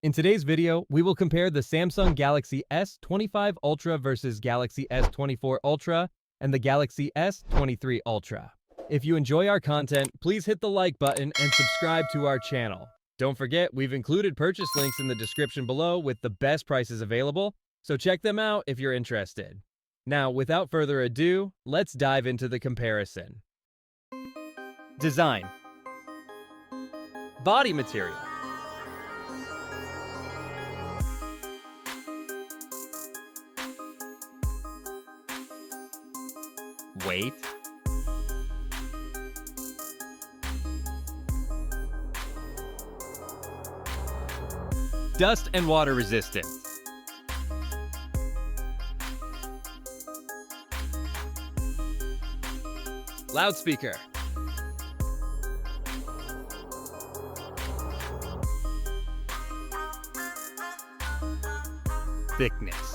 In today's video, we will compare the Samsung Galaxy S25 Ultra versus Galaxy S24 Ultra and the Galaxy S23 Ultra. If you enjoy our content, please hit the like button and subscribe to our channel. Don't forget, we've included purchase links in the description below with the best prices available, so check them out if you're interested. Now, without further ado, let's dive into the comparison. Design. Body material. Weight. Dust and water resistance. Loudspeaker. Thickness.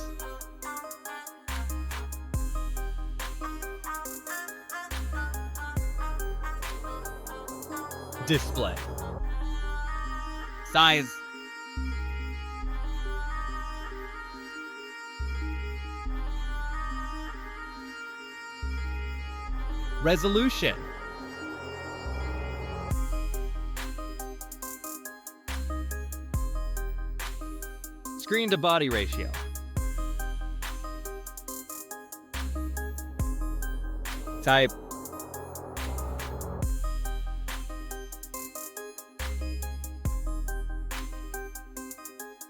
Display. Size. Resolution. Screen to body ratio. Type.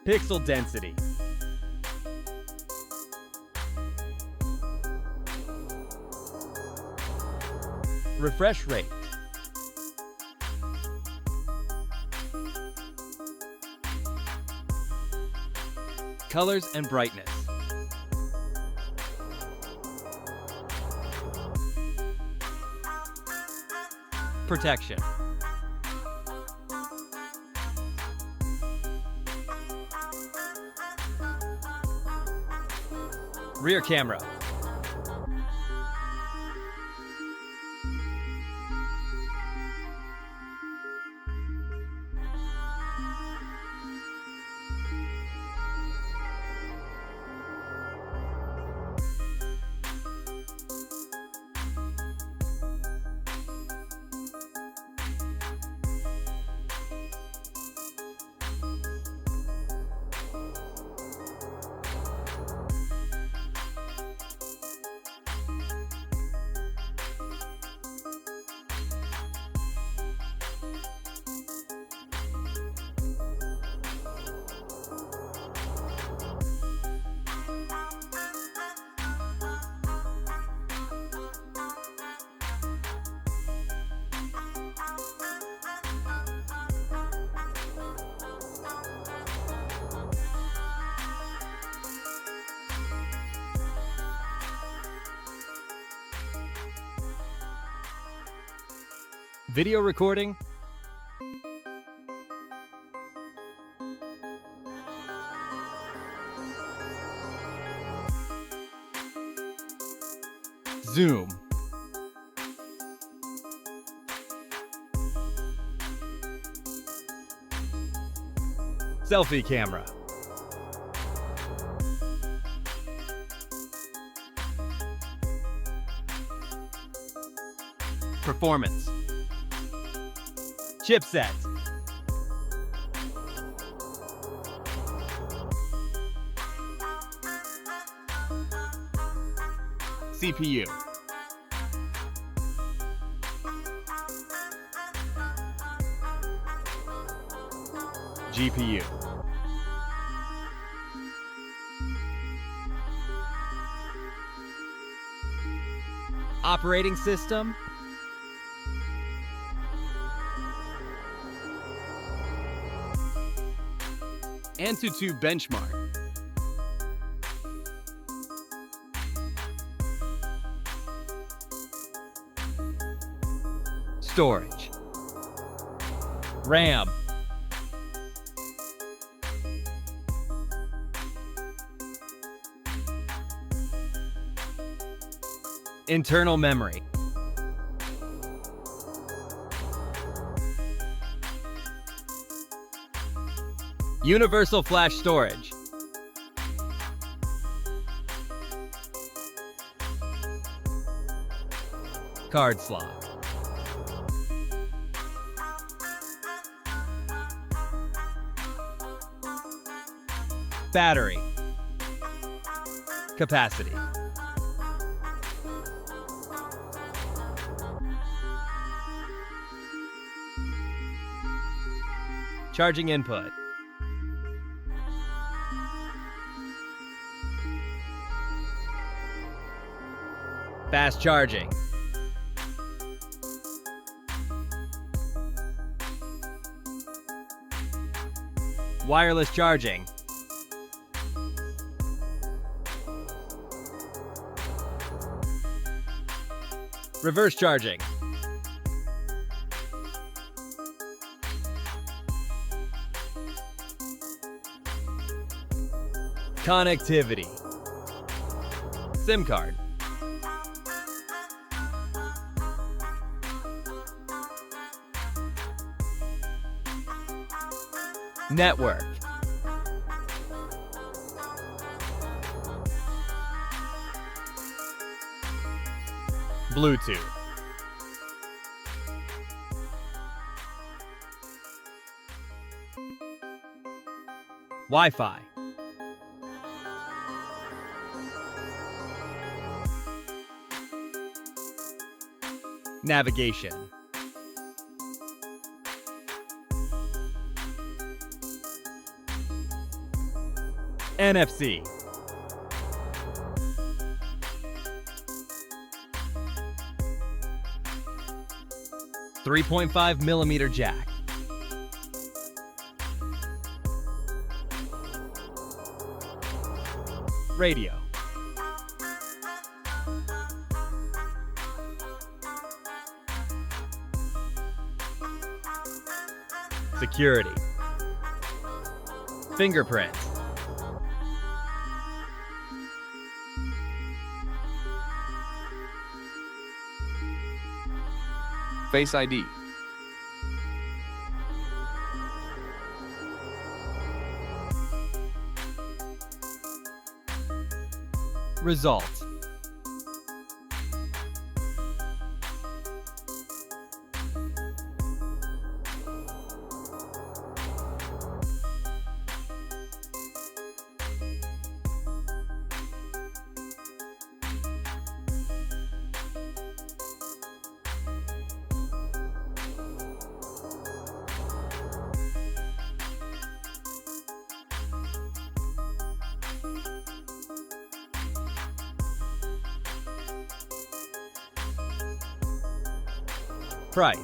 Pixel density. Refresh rate. Colors and brightness. Protection. Rear camera. Video recording. Zoom. Selfie camera. Performance. Chipset. CPU. GPU. Operating system. Antutu benchmark. Storage. RAM. Internal memory. Universal flash storage. Card slot. Battery. Capacity. Charging input. Fast charging. Wireless charging. Reverse charging. Connectivity. SIM card. Network. Bluetooth. Wi-Fi. Navigation. NFC. .5mm jack. Radio. Security. Fingerprint. Face ID. Results. Price.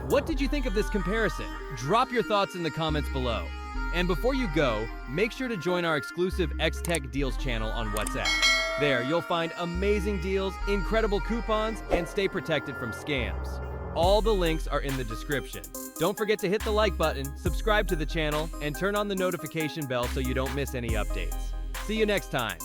What did you think of this comparison? Drop your thoughts in the comments below. And before you go, make sure to join our exclusive X-Tech Deals channel on WhatsApp. There, you'll find amazing deals, incredible coupons, and stay protected from scams. All the links are in the description. Don't forget to hit the like button, subscribe to the channel, and turn on the notification bell so you don't miss any updates. See you next time.